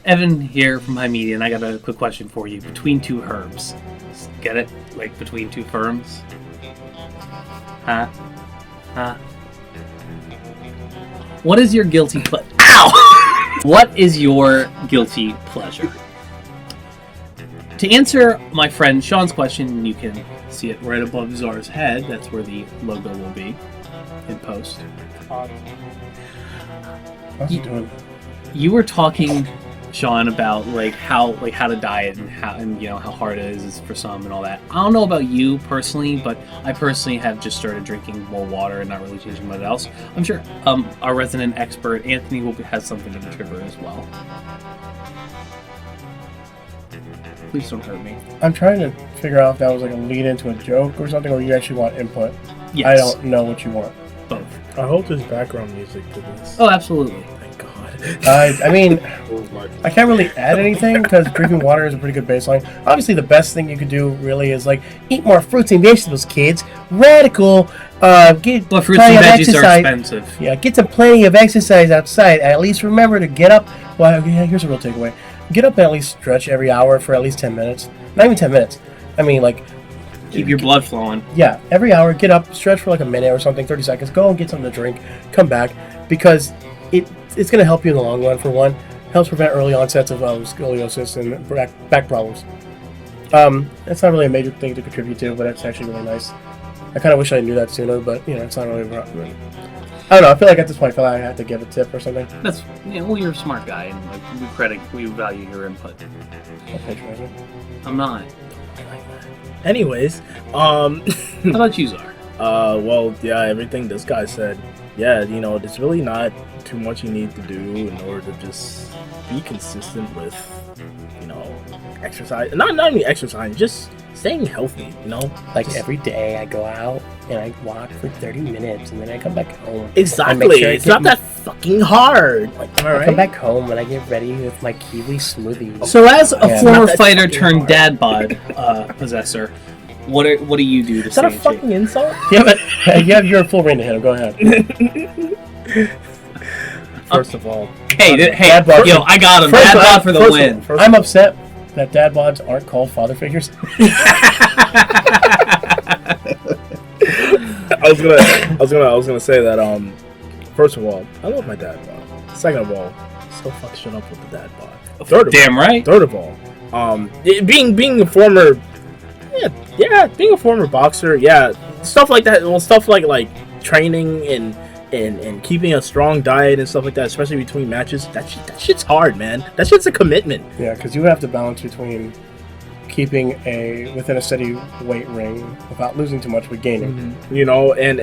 Evan here from HIMedia, and I got a quick question for you. Between two herbs. Get it? Like between two firms? Huh? What is your guilty pleasure? Ow! What is your guilty pleasure? To answer my friend Sean's question, you can see it right above Czar's head. That's where the logo will be in post. You were talking, Sean, about how to diet and how hard it is for some and all that. I don't know about you personally, but I personally have just started drinking more water and not really changing much else. I'm sure our resident expert Anthony has something to contribute as well. Please don't hurt me. I'm trying to figure out if that was like a lead into a joke or something, or you actually want input. Yes. I don't know what you want. Both. I hope there's background music to this. Oh, absolutely. Thank God. I mean, I can't really add anything because drinking water is a pretty good baseline. Obviously, the best thing you could do really is eat more fruits and vegetables, kids. Radical. But fruits and veggies are expensive. Yeah, get some plenty of exercise outside. At least remember to get up. Well, here's a real takeaway. Get up and at least stretch every hour for at least 10 minutes. Not even 10 minutes. I mean, keep your blood flowing. Yeah, every hour, get up, stretch for a minute or something, 30 seconds, go and get something to drink, come back, because it's going to help you in the long run, for one. Helps prevent early onsets of scoliosis and back problems. It's not really a major thing to contribute to, but it's actually really nice. I kind of wish I knew that sooner, but, it's not really... I don't know, I feel like at this point I have to give a tip or something. That's, you're a smart guy, and we value your input. Okay, I'm not. Anyways, how about you, Czar? Well, yeah, everything this guy said. Yeah, there's really not too much you need to do in order to just be consistent with, exercise. Not only exercise, just staying healthy, Every day I go out and I walk for 30 minutes and then I come back home. Exactly. It's not that fucking hard. Am I right? I come back home and I get ready with my kiwi smoothie. So as a former fighter turned dad bod possessor, what do you do to stay in shape? Is that a fucking insult? Yeah, but you have your full reign to hit him. Go ahead. First of all, I got him. Dad bod for the win. I'm upset that dad bods aren't called father figures. I was gonna say that. First of all, I love my dad bod. Second of all, so fuck shit up with the dad bod. Third of all, being a former, being a former boxer, stuff like that. Well, stuff like training and keeping a strong diet and stuff like that, especially between matches. That shit's hard, man. That shit's a commitment. Yeah, because you have to balance between keeping within a steady weight ring without losing too much but gaining. And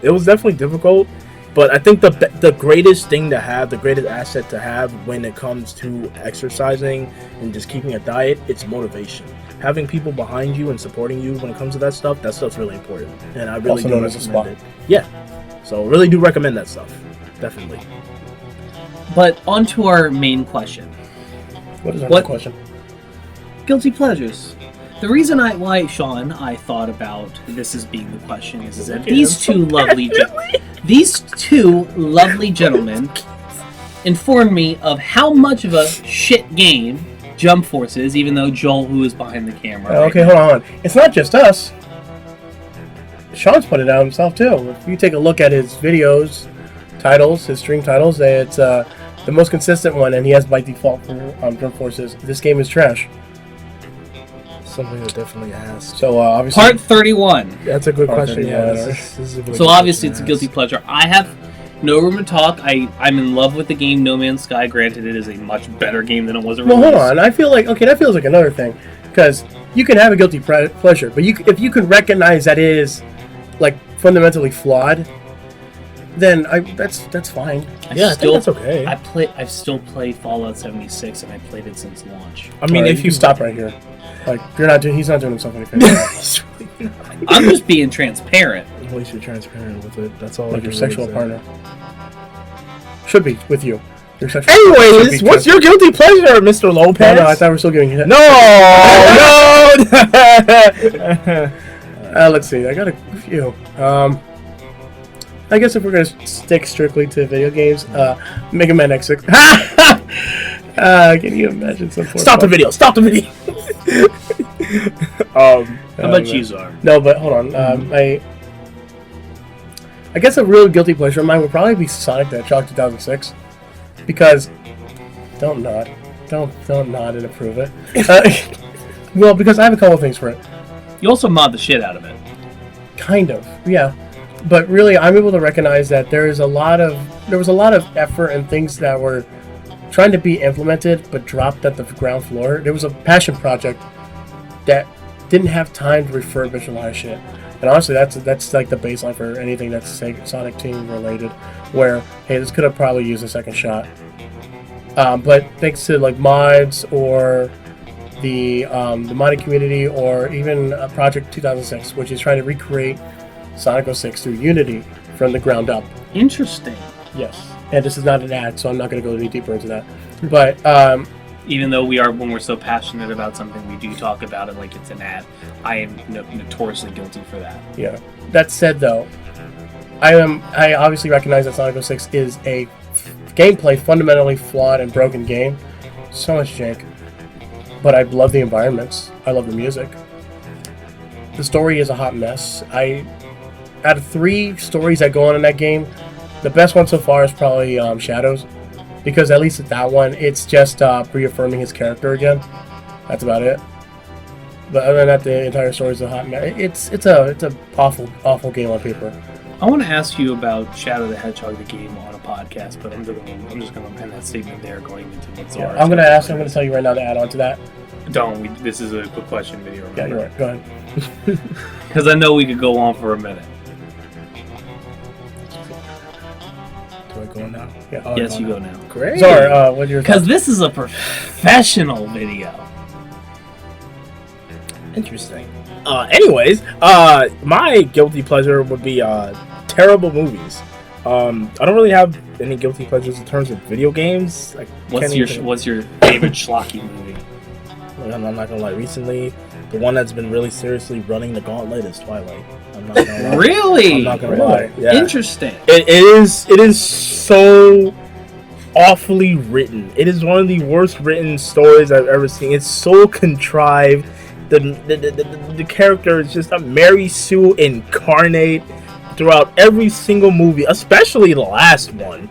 it was definitely difficult, but I think the greatest thing to have, the greatest asset to have when it comes to exercising and just keeping a diet, it's motivation. Having people behind you and supporting you when it comes to that stuff's really important, and I really also known as a spot. Yeah, so really do recommend that stuff, definitely. But on to our main question. What is our main question? Guilty pleasures. The reason why Sean, I thought about this as being the question is that these two lovely gentlemen informed me of how much of a shit game Jump Force is, even though Joel, who is behind the camera. Okay, hold on. It's not just us. Sean's put it out himself too. If you take a look at his videos, his stream titles, it's the most consistent one, and he has by default for Jump Forces. This game is trash. Something that definitely asked. So obviously, Part 31. That's a good question. This is a good so obviously, it's a guilty pleasure. I have no room to talk. I'm in love with the game No Man's Sky. Granted, it is a much better game than it was originally. Well, hold on. I feel like that feels like another thing, because you can have a guilty pleasure, but if you can recognize that it is fundamentally flawed, then that's fine. I think that's okay. I still play Fallout 76, and I played it since launch. I mean, if you stop right here, he's not doing himself any favors. I'm just being transparent. At least you're transparent with it. That's all. Your sexual partner should be with you. Anyways, what's your guilty pleasure, Mr. Lopez? No, I thought we were still giving you. No. Let's see. I got a few. I guess if we're gonna stick strictly to video games, Mega Man X6. Can you imagine some? Stop the video! Stop the video! How about you, Czar? No, but hold on. I guess a real guilty pleasure of mine would probably be Sonic the Hedgehog 2006, because don't nod and approve it. Well, because I have a couple of things for it. You also mod the shit out of it. Kind of, yeah. But really, I'm able to recognize that there was a lot of effort and things that were trying to be implemented but dropped at the ground floor. There was a passion project that didn't have time to refurbish a lot of shit. And honestly, that's like the baseline for anything that's Sonic Team related, where, hey, this could have probably used a second shot. But thanks to like mods or the modding community, or even Project 2006, which is trying to recreate Sonic 06 through Unity from the ground up. Interesting. Yes. And this is not an ad, so I'm not going to go any deeper into that. But even though when we're so passionate about something, we do talk about it like it's an ad. I am notoriously guilty for that. Yeah. That said, though, I obviously recognize that Sonic 06 is a gameplay fundamentally flawed and broken game. So much jank. But I love the environments. I love the music. The story is a hot mess. Out of 3 stories that go on in that game, the best one so far is probably Shadows, because at least at that one, it's just reaffirming his character again. That's about it. But other than that, the entire story is a hot mess. It's a awful game on paper. I want to ask you about Shadow the Hedgehog, the game, on a podcast, but I'm just going to end that statement there, going into what's yeah, I'm going to tell you right now to add on to that. This is a quick question video. Remember? Yeah, you're right. Go ahead. Because I know we could go on for a minute. Do I go now? Yeah. Yes, you go now. Great. Sorry, what's your Because this is a professional video. Interesting. Anyways, my guilty pleasure would be terrible movies. I don't really have any guilty pleasures in terms of video games. What's your favorite schlocky movie? I'm not gonna lie. Recently, the one that's been really seriously running the gauntlet is Twilight. I'm not gonna lie. Really? I'm not gonna lie. Yeah. Interesting. It is so awfully written. It is one of the worst written stories I've ever seen. It's so contrived. The character is just a Mary Sue incarnate throughout every single movie, especially the last one.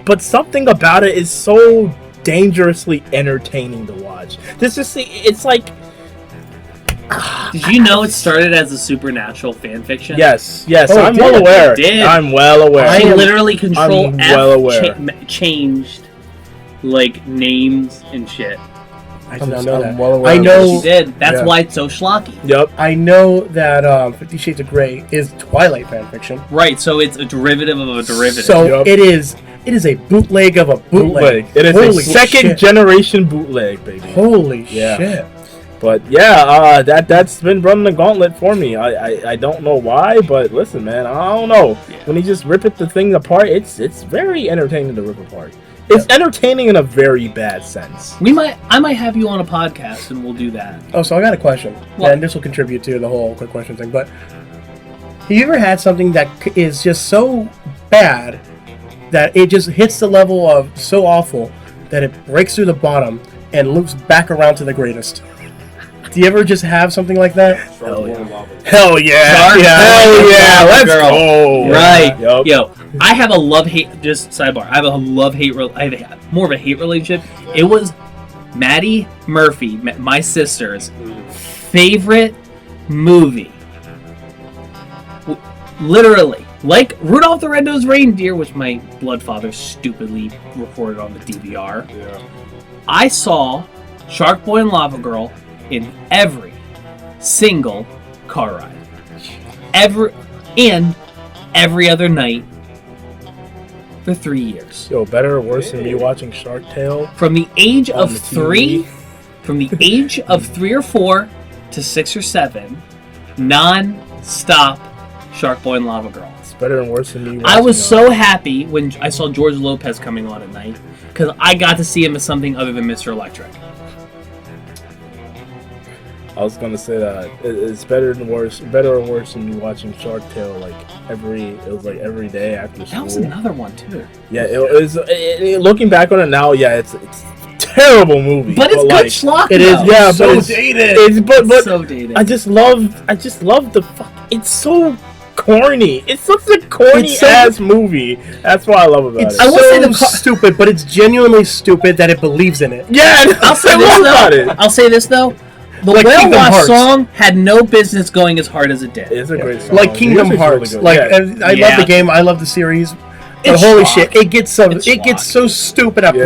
But something about it is so dangerously entertaining to watch. It's like... Did you know it started as a supernatural fan fiction? Yes, Oh, I'm well aware. I'm well aware. She literally Control I'm F well aware. changed like names and shit. I did not know that. Well aware I know She did. That's why it's so schlocky. Yep. I know that 50 Shades of Grey is Twilight fanfiction. Right, so it's a derivative of a derivative. So it is a bootleg of a bootleg. It is Holy a second shit. generation bootleg, baby. Holy Yeah. shit. But yeah, that's been running the gauntlet for me. I don't know why, but listen, man, I don't know. Yeah. When you just rip the thing apart, it's very entertaining to rip apart. It's entertaining in a very bad sense. I might have you on a podcast and we'll do that. Oh, so I got a question. What? And this will contribute to the whole quick question thing. But have you ever had something that is just so bad that it just hits the level of so awful that it breaks through the bottom and loops back around to the greatest? Do you ever just have something like that? Hell yeah. Hell yeah. Hell yeah. Let's Girl. go. Right. Yep. Yo, I have a love-hate, just sidebar, I have a love-hate, I have more of a hate relationship. It was Maddie Murphy, my sister's favorite movie. Literally. Like Rudolph the Red-Nosed Reindeer, which my bloodfather stupidly recorded on the DVR. Yeah. I saw Shark Boy and Lava Girl in every single car ride. Every other night for 3 years. Yo, better or worse than me watching Shark Tale? From the age On of the 3, TV. from the age of 3 or 4 to 6 or 7, non-stop Shark Boy and Lava Girl. It's better and worse than me watching... I was so happy when I saw George Lopez coming on at night because I got to see him as something other than Mr. Electric. I was gonna say that it's better or worse than me watching Shark Tale every day after school. That was another one too. Yeah, it was. Looking back on it now, yeah, it's terrible movie. But it's like, good schlock. It is, yeah, so but it's dated. It's but so dated. I just love the fuck. It's so corny. It's such a corny ass movie. That's what I love about It's it. I will say so stupid, but it's genuinely stupid that it believes in it. Yeah, I'll say this though. I'll say this though. The Like Whale Kingdom Watch Hearts. song had no business going as hard as it did. It's a great song. Like Kingdom The music's Hearts. really Like good. Yeah. I love the game. I love the series. But It's holy schlock. shit, it gets so It's it gets schlock. so stupid at Yeah.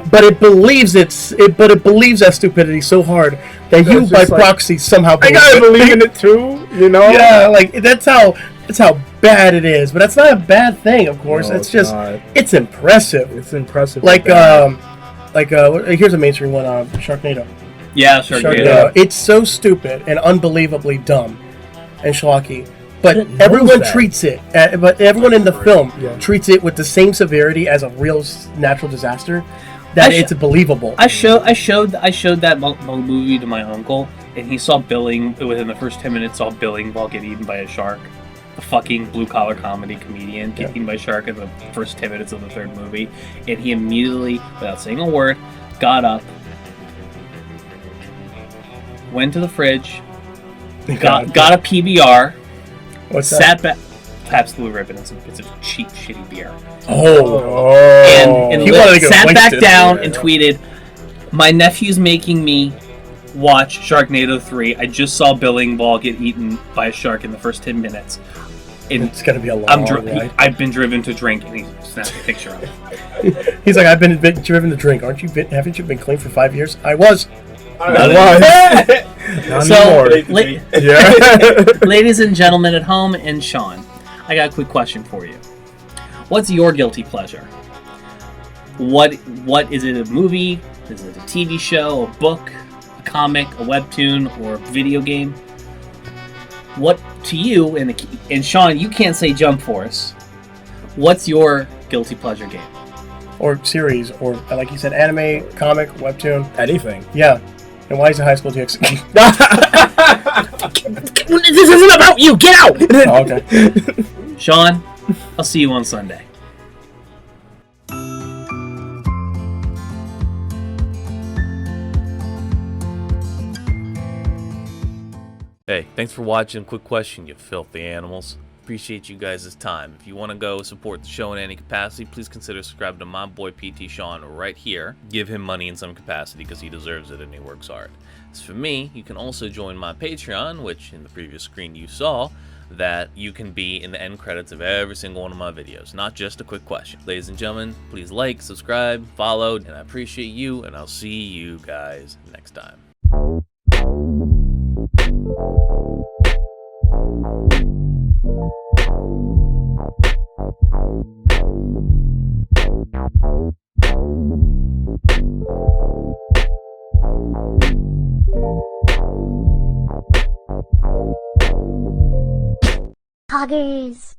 points. But it believes but it believes that stupidity so hard that you It's by just like, proxy somehow I gotta believe in it too. You know? Yeah, like that's how bad it is. But that's not a bad thing, of course. No, it's it's just not. it's impressive. It's impressive. Like here's a mainstream one, Sharknado. Yeah, sure. Sharknado. It's so stupid and unbelievably dumb and schlocky. But It knows everyone that. treats it. But everyone in the film Yeah. treats it with the same severity as a real natural disaster. That it's believable. I showed that movie to my uncle, and he saw Billing within the first 10 minutes. Saw Billing while get eaten by a shark. A fucking blue collar comedy comedian get eaten by a shark in the first 10 minutes of the third movie, and he immediately, without saying a word, got up, went to the fridge, got a PBR. What's sat back. Pabst Blue Ribbon. It's a cheap, shitty beer. Oh. And He wanted to get sat back wasted. down and tweeted, "My nephew's making me watch Sharknado 3. I just saw Billing Ball get eaten by a shark in the first 10 minutes. And It's gonna be a long ride. I've been driven to drink," and he snapped a picture of it. He's like, I've been driven to drink. Haven't you been clean for 5 years? I was. So, Yeah. ladies and gentlemen at home and Sean, I got a quick question for you. What's your guilty pleasure? What is it? A movie? Is it a TV show? A book? A comic? A webtoon? Or a video game? What to you and Sean? You can't say Jump Force. What's your guilty pleasure game? Or series, or like you said, anime, comic, webtoon. Anything. Yeah. And why is it High School DxD? This isn't about you. Get out. Oh, okay. Sean, I'll see you on Sunday. Hey, thanks for watching. Quick question, you filthy animals. Appreciate you guys' time. If you want to go support the show in any capacity, please consider subscribing to my boy PT Sean right here. Give him money in some capacity because he deserves it and he works hard. As for me, you can also join my Patreon, which in the previous screen you saw, that you can be in the end credits of every single one of my videos, not just a quick question. Ladies and gentlemen, please like, subscribe, follow, and I appreciate you, and I'll see you guys next time. Poggers.